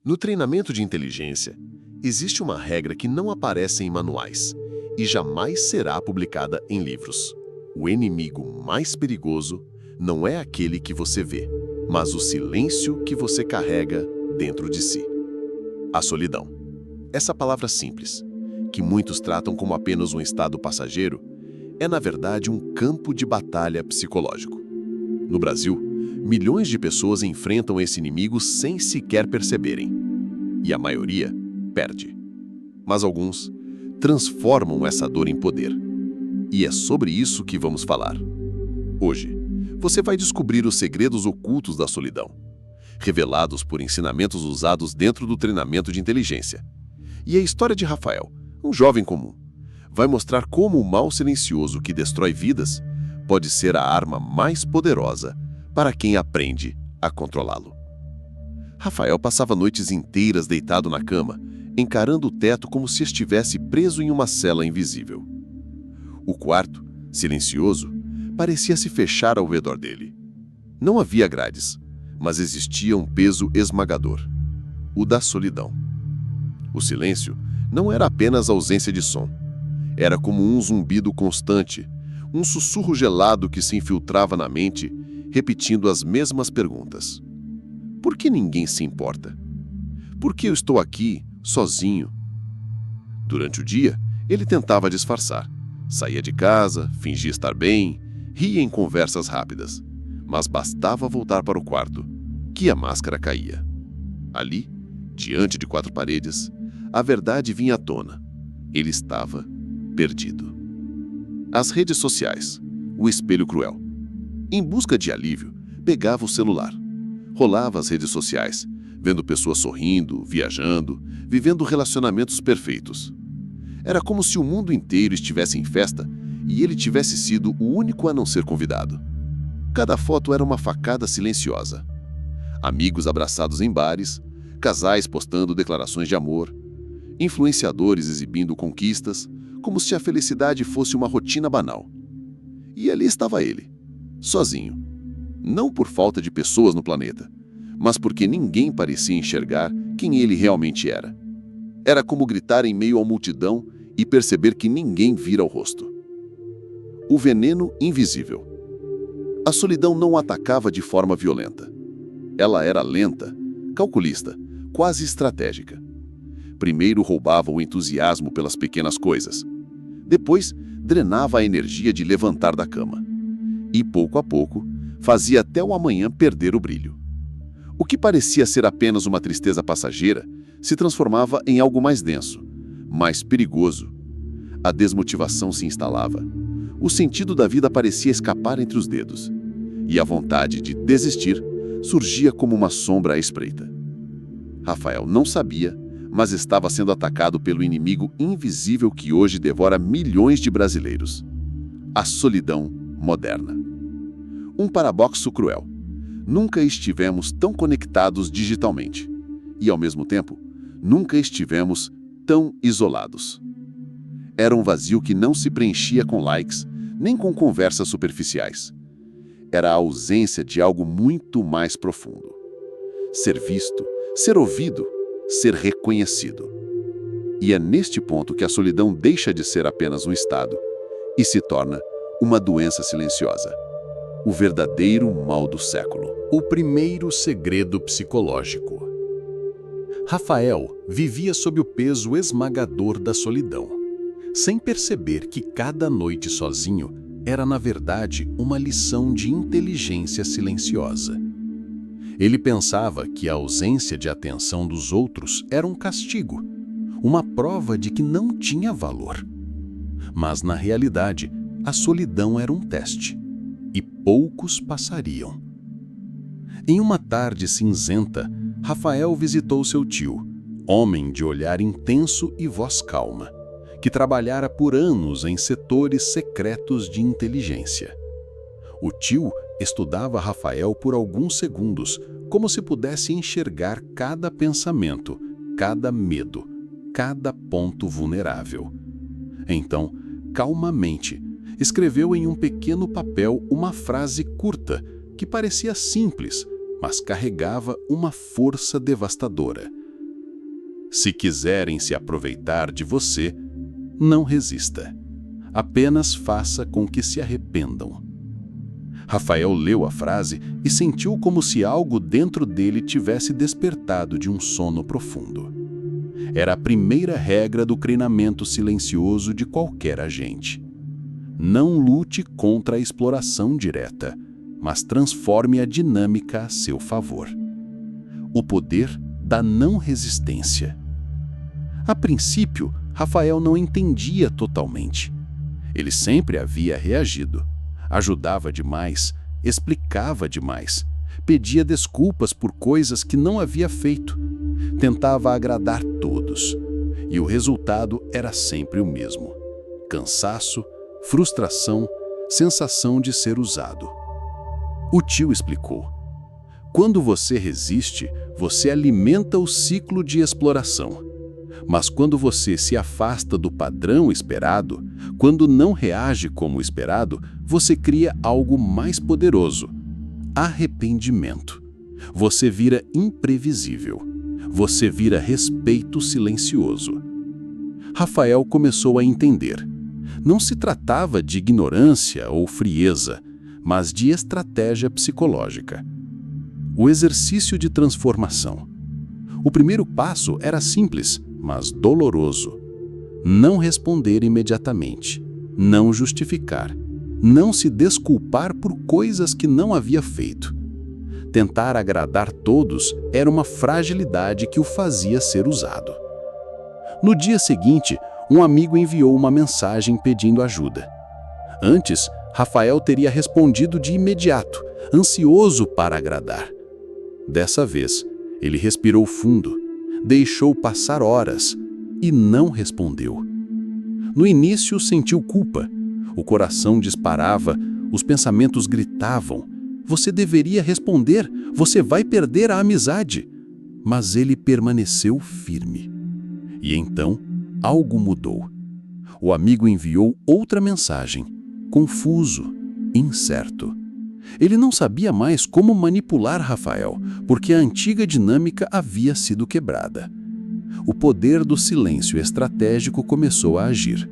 No treinamento de inteligência, existe uma regra que não aparece em manuais e jamais será publicada em livros. O inimigo mais perigoso não é aquele que você vê, mas o silêncio que você carrega dentro de si. A solidão. Essa palavra simples, que muitos tratam como apenas um estado passageiro, é na verdade um campo de batalha psicológico. No Brasil, milhões de pessoas enfrentam esse inimigo sem sequer perceberem. E a maioria perde. Mas alguns transformam essa dor em poder. E é sobre isso que vamos falar. Hoje, você vai descobrir os segredos ocultos da solidão, revelados por ensinamentos usados dentro do treinamento de inteligência. E a história de Rafael, um jovem comum, vai mostrar como o mal silencioso que destrói vidas pode ser a arma mais poderosa para quem aprende a controlá-lo. Rafael passava noites inteiras deitado na cama, encarando o teto como se estivesse preso em uma cela invisível. O quarto, silencioso, parecia se fechar ao redor dele. Não havia grades, mas existia um peso esmagador, o da solidão. O silêncio não era apenas ausência de som. Era como um zumbido constante, um sussurro gelado que se infiltrava na mente, repetindo as mesmas perguntas. Por que ninguém se importa? Por que eu estou aqui, sozinho? Durante o dia, ele tentava disfarçar. Saía de casa, fingia estar bem, ria em conversas rápidas. Mas bastava voltar para o quarto, que a máscara caía. Ali, diante de quatro paredes, a verdade vinha à tona. Ele estava perdido. As redes sociais, o espelho cruel. Em busca de alívio, pegava o celular. Rolava as redes sociais, vendo pessoas sorrindo, viajando, vivendo relacionamentos perfeitos. Era como se o mundo inteiro estivesse em festa e ele tivesse sido o único a não ser convidado. Cada foto era uma facada silenciosa. Amigos abraçados em bares, casais postando declarações de amor, influenciadores exibindo conquistas, como se a felicidade fosse uma rotina banal. E ali estava ele, sozinho. Não por falta de pessoas no planeta, mas porque ninguém parecia enxergar quem ele realmente era. Era como gritar em meio à multidão e perceber que ninguém vira o rosto. O veneno invisível. A solidão não o atacava de forma violenta. Ela era lenta, calculista, quase estratégica. Primeiro roubava o entusiasmo pelas pequenas coisas. Depois, drenava a energia de levantar da cama. E, pouco a pouco, fazia até o amanhã perder o brilho. O que parecia ser apenas uma tristeza passageira se transformava em algo mais denso, mais perigoso. A desmotivação se instalava. O sentido da vida parecia escapar entre os dedos. E a vontade de desistir surgia como uma sombra à espreita. Rafael não sabia, mas estava sendo atacado pelo inimigo invisível que hoje devora milhões de brasileiros. A solidão moderna. Um paradoxo cruel. Nunca estivemos tão conectados digitalmente. E, ao mesmo tempo, nunca estivemos tão isolados. Era um vazio que não se preenchia com likes, nem com conversas superficiais. Era a ausência de algo muito mais profundo. Ser visto, ser ouvido, ser reconhecido. E é neste ponto que a solidão deixa de ser apenas um estado e se torna uma doença silenciosa. O verdadeiro mal do século. O primeiro segredo psicológico. Rafael vivia sob o peso esmagador da solidão, sem perceber que cada noite sozinho era, na verdade, uma lição de inteligência silenciosa. Ele pensava que a ausência de atenção dos outros era um castigo, uma prova de que não tinha valor. Mas, na realidade, a solidão era um teste, e poucos passariam. Em uma tarde cinzenta, Rafael visitou seu tio, homem de olhar intenso e voz calma, que trabalhara por anos em setores secretos de inteligência. O tio estudava Rafael por alguns segundos, como se pudesse enxergar cada pensamento, cada medo, cada ponto vulnerável. Então, calmamente, escreveu em um pequeno papel uma frase curta, que parecia simples, mas carregava uma força devastadora. Se quiserem se aproveitar de você, não resista. Apenas faça com que se arrependam. Rafael leu a frase e sentiu como se algo dentro dele tivesse despertado de um sono profundo. Era a primeira regra do treinamento silencioso de qualquer agente. Não lute contra a exploração direta, mas transforme a dinâmica a seu favor. O poder da não resistência. A princípio, Rafael não entendia totalmente. Ele sempre havia reagido. Ajudava demais, explicava demais, pedia desculpas por coisas que não havia feito, tentava agradar todos, e o resultado era sempre o mesmo: cansaço, frustração, sensação de ser usado. O tio explicou: quando você resiste, você alimenta o ciclo de exploração. Mas quando você se afasta do padrão esperado, quando não reage como esperado, você cria algo mais poderoso: arrependimento. Você vira imprevisível. Você vira respeito silencioso. Rafael começou a entender. Não se tratava de ignorância ou frieza, mas de estratégia psicológica. O exercício de transformação. O primeiro passo era simples, mas doloroso. Não responder imediatamente, não justificar, não se desculpar por coisas que não havia feito. Tentar agradar todos era uma fragilidade que o fazia ser usado. No dia seguinte, um amigo enviou uma mensagem pedindo ajuda. Antes, Rafael teria respondido de imediato, ansioso para agradar. Dessa vez, ele respirou fundo, deixou passar horas e não respondeu. No início sentiu culpa, o coração disparava, os pensamentos gritavam: você deveria responder, você vai perder a amizade. Mas ele permaneceu firme. E então, algo mudou. O amigo enviou outra mensagem, confuso, incerto. Ele não sabia mais como manipular Rafael, porque a antiga dinâmica havia sido quebrada. O poder do silêncio estratégico começou a agir.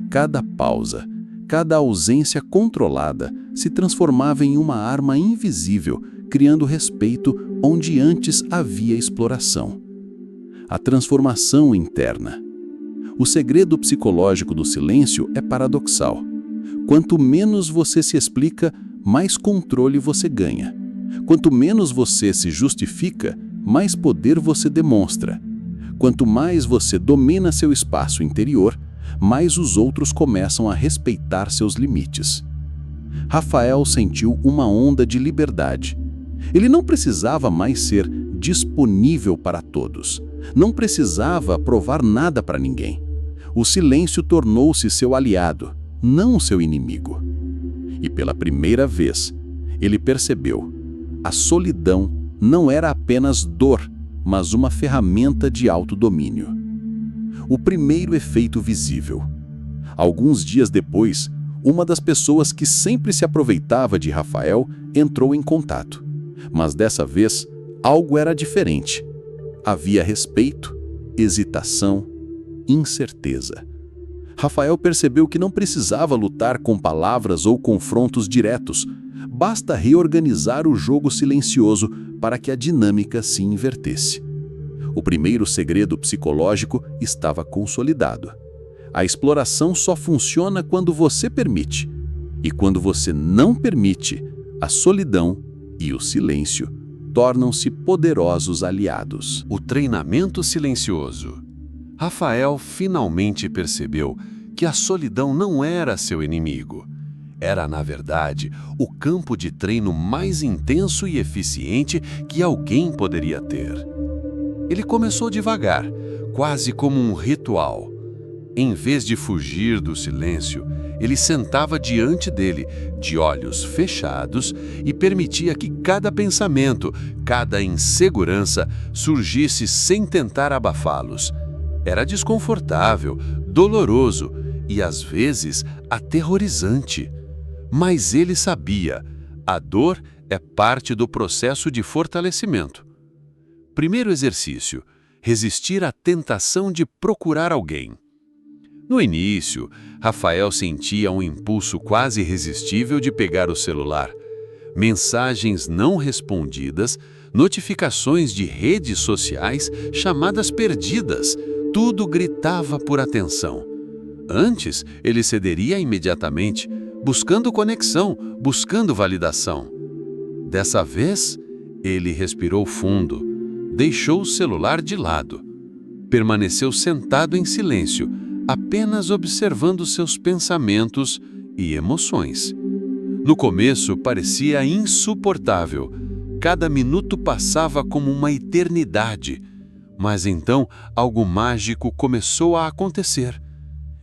Cada pausa, cada ausência controlada se transformava em uma arma invisível, criando respeito onde antes havia exploração. A transformação interna. O segredo psicológico do silêncio é paradoxal. Quanto menos você se explica, mais controle você ganha. Quanto menos você se justifica, mais poder você demonstra. Quanto mais você domina seu espaço interior, mais os outros começam a respeitar seus limites. Rafael sentiu uma onda de liberdade. Ele não precisava mais ser disponível para todos. Não precisava provar nada para ninguém. O silêncio tornou-se seu aliado, não seu inimigo. E pela primeira vez, ele percebeu: a solidão não era apenas dor, mas uma ferramenta de autodomínio. O primeiro efeito visível. Alguns dias depois, uma das pessoas que sempre se aproveitava de Rafael entrou em contato. Mas dessa vez, algo era diferente. Havia respeito, hesitação, incerteza. Rafael percebeu que não precisava lutar com palavras ou confrontos diretos. Basta reorganizar o jogo silencioso para que a dinâmica se invertesse. O primeiro segredo psicológico estava consolidado. A exploração só funciona quando você permite. E quando você não permite, a solidão e o silêncio tornam-se poderosos aliados. O treinamento silencioso. Rafael finalmente percebeu que a solidão não era seu inimigo. Era, na verdade, o campo de treino mais intenso e eficiente que alguém poderia ter. Ele começou devagar, quase como um ritual. Em vez de fugir do silêncio, ele sentava diante dele, de olhos fechados, e permitia que cada pensamento, cada insegurança surgisse sem tentar abafá-los. Era desconfortável, doloroso e, às vezes, aterrorizante. Mas ele sabia, a dor é parte do processo de fortalecimento. Primeiro exercício: resistir à tentação de procurar alguém. No início, Rafael sentia um impulso quase irresistível de pegar o celular. Mensagens não respondidas, notificações de redes sociais, chamadas perdidas, tudo gritava por atenção. Antes, ele cederia imediatamente, buscando conexão, buscando validação. Dessa vez, ele respirou fundo, deixou o celular de lado. Permaneceu sentado em silêncio, apenas observando seus pensamentos e emoções. No começo, parecia insuportável. Cada minuto passava como uma eternidade. Mas então, algo mágico começou a acontecer.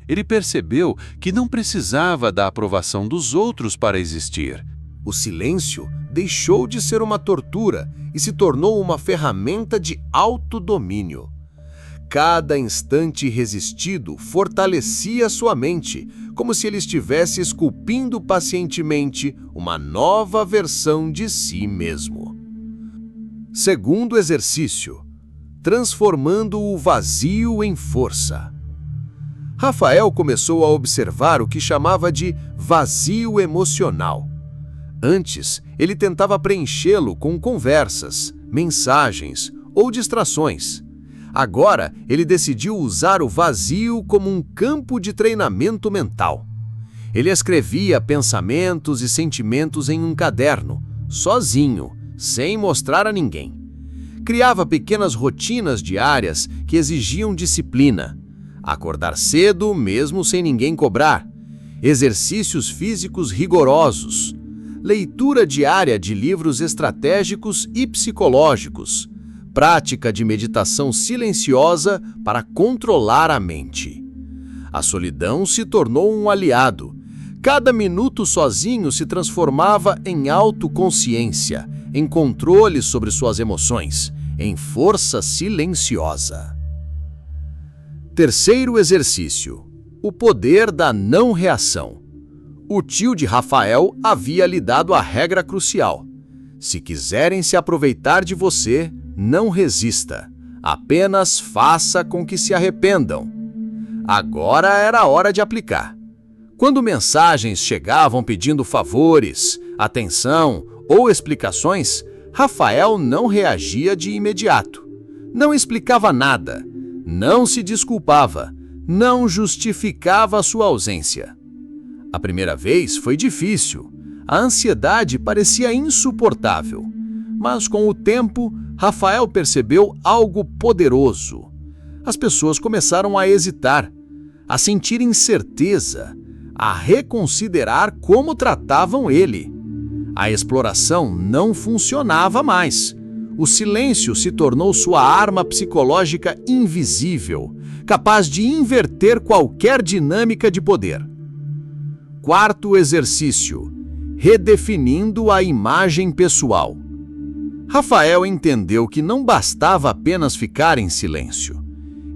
Ele percebeu que não precisava da aprovação dos outros para existir. O silêncio deixou de ser uma tortura e se tornou uma ferramenta de autodomínio. Cada instante resistido fortalecia sua mente, como se ele estivesse esculpindo pacientemente uma nova versão de si mesmo. Segundo exercício: transformando o vazio em força. Rafael começou a observar o que chamava de vazio emocional. Antes, ele tentava preenchê-lo com conversas, mensagens ou distrações. Agora, ele decidiu usar o vazio como um campo de treinamento mental. Ele escrevia pensamentos e sentimentos em um caderno, sozinho, sem mostrar a ninguém. Criava pequenas rotinas diárias que exigiam disciplina. Acordar cedo, mesmo sem ninguém cobrar. Exercícios físicos rigorosos. Leitura diária de livros estratégicos e psicológicos. Prática de meditação silenciosa para controlar a mente. A solidão se tornou um aliado. Cada minuto sozinho se transformava em autoconsciência, em controle sobre suas emoções, em força silenciosa. Terceiro exercício: o poder da não reação. O tio de Rafael havia lhe dado a regra crucial: se quiserem se aproveitar de você, não resista, apenas faça com que se arrependam. Agora era a hora de aplicar. Quando mensagens chegavam pedindo favores, atenção ou explicações, Rafael não reagia de imediato. Não explicava nada, não se desculpava, não justificava sua ausência. A primeira vez foi difícil, a ansiedade parecia insuportável. Mas com o tempo, Rafael percebeu algo poderoso. As pessoas começaram a hesitar, a sentir incerteza, a reconsiderar como tratavam ele. A exploração não funcionava mais. O silêncio se tornou sua arma psicológica invisível, capaz de inverter qualquer dinâmica de poder. Quarto exercício: redefinindo a imagem pessoal. Rafael entendeu que não bastava apenas ficar em silêncio.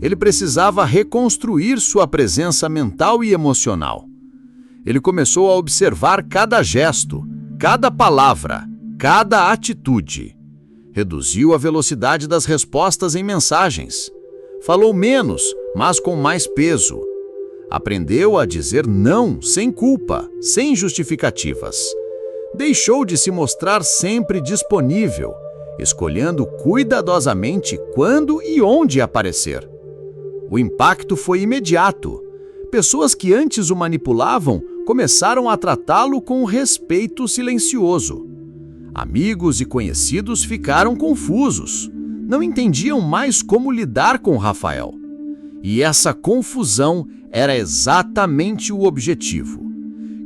Ele precisava reconstruir sua presença mental e emocional. Ele começou a observar cada gesto, cada palavra, cada atitude. Reduziu a velocidade das respostas em mensagens. Falou menos, mas com mais peso. Aprendeu a dizer não sem culpa, sem justificativas. Deixou de se mostrar sempre disponível, escolhendo cuidadosamente quando e onde aparecer. O impacto foi imediato. Pessoas que antes o manipulavam começaram a tratá-lo com respeito silencioso. Amigos e conhecidos ficaram confusos. Não entendiam mais como lidar com Rafael. E essa confusão era exatamente o objetivo.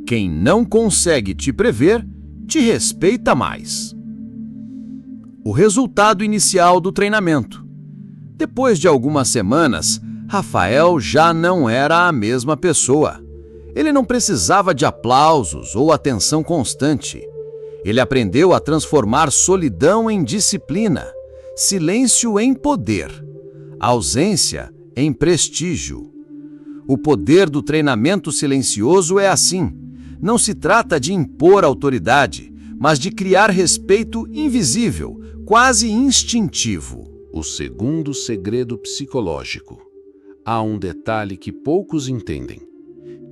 Quem não consegue te prever, te respeita mais. O resultado inicial do treinamento. Depois de algumas semanas, Rafael já não era a mesma pessoa. Ele não precisava de aplausos ou atenção constante. Ele aprendeu a transformar solidão em disciplina, silêncio em poder, ausência em prestígio. O poder do treinamento silencioso é assim. Não se trata de impor autoridade, mas de criar respeito invisível, quase instintivo. O segundo segredo psicológico. Há um detalhe que poucos entendem.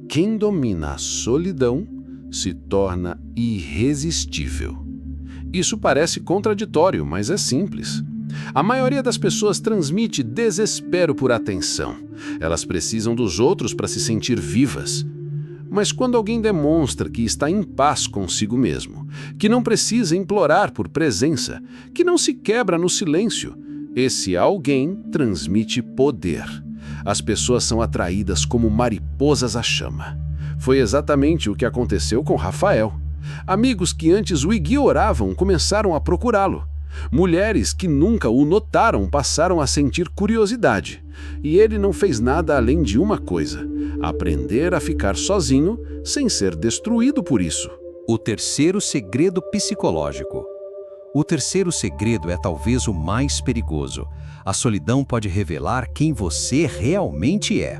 Quem domina a solidão se torna irresistível. Isso parece contraditório, mas é simples. A maioria das pessoas transmite desespero por atenção. Elas precisam dos outros para se sentir vivas. Mas quando alguém demonstra que está em paz consigo mesmo, que não precisa implorar por presença, que não se quebra no silêncio, esse alguém transmite poder. As pessoas são atraídas como mariposas à chama. Foi exatamente o que aconteceu com Rafael. Amigos que antes o ignoravam começaram a procurá-lo. Mulheres que nunca o notaram passaram a sentir curiosidade. E ele não fez nada além de uma coisa: aprender a ficar sozinho sem ser destruído por isso. O terceiro segredo psicológico. O terceiro segredo é talvez o mais perigoso. A solidão pode revelar quem você realmente é.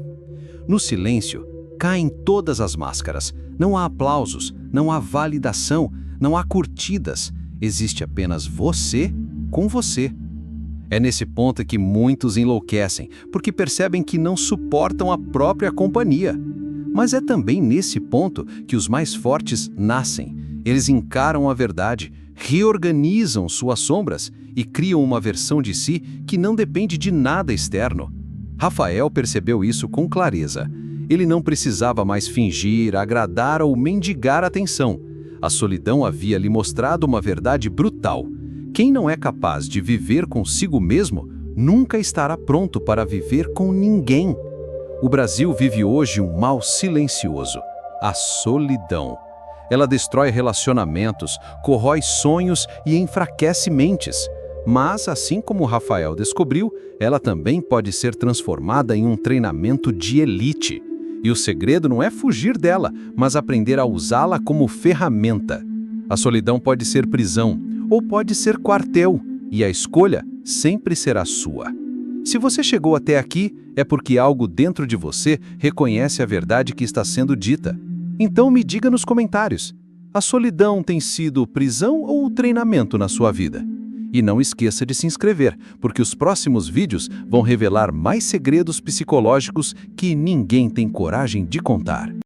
No silêncio, caem todas as máscaras. Não há aplausos, não há validação, não há curtidas. Existe apenas você com você. É nesse ponto que muitos enlouquecem, porque percebem que não suportam a própria companhia. Mas é também nesse ponto que os mais fortes nascem. Eles encaram a verdade, reorganizam suas sombras e criam uma versão de si que não depende de nada externo. Rafael percebeu isso com clareza. Ele não precisava mais fingir, agradar ou mendigar atenção. A solidão havia lhe mostrado uma verdade brutal. Quem não é capaz de viver consigo mesmo, nunca estará pronto para viver com ninguém. O Brasil vive hoje um mal silencioso: a solidão. Ela destrói relacionamentos, corrói sonhos e enfraquece mentes. Mas, assim como Rafael descobriu, ela também pode ser transformada em um treinamento de elite. E o segredo não é fugir dela, mas aprender a usá-la como ferramenta. A solidão pode ser prisão, ou pode ser quartel, e a escolha sempre será sua. Se você chegou até aqui, é porque algo dentro de você reconhece a verdade que está sendo dita. Então me diga nos comentários: a solidão tem sido prisão ou treinamento na sua vida? E não esqueça de se inscrever, porque os próximos vídeos vão revelar mais segredos psicológicos que ninguém tem coragem de contar.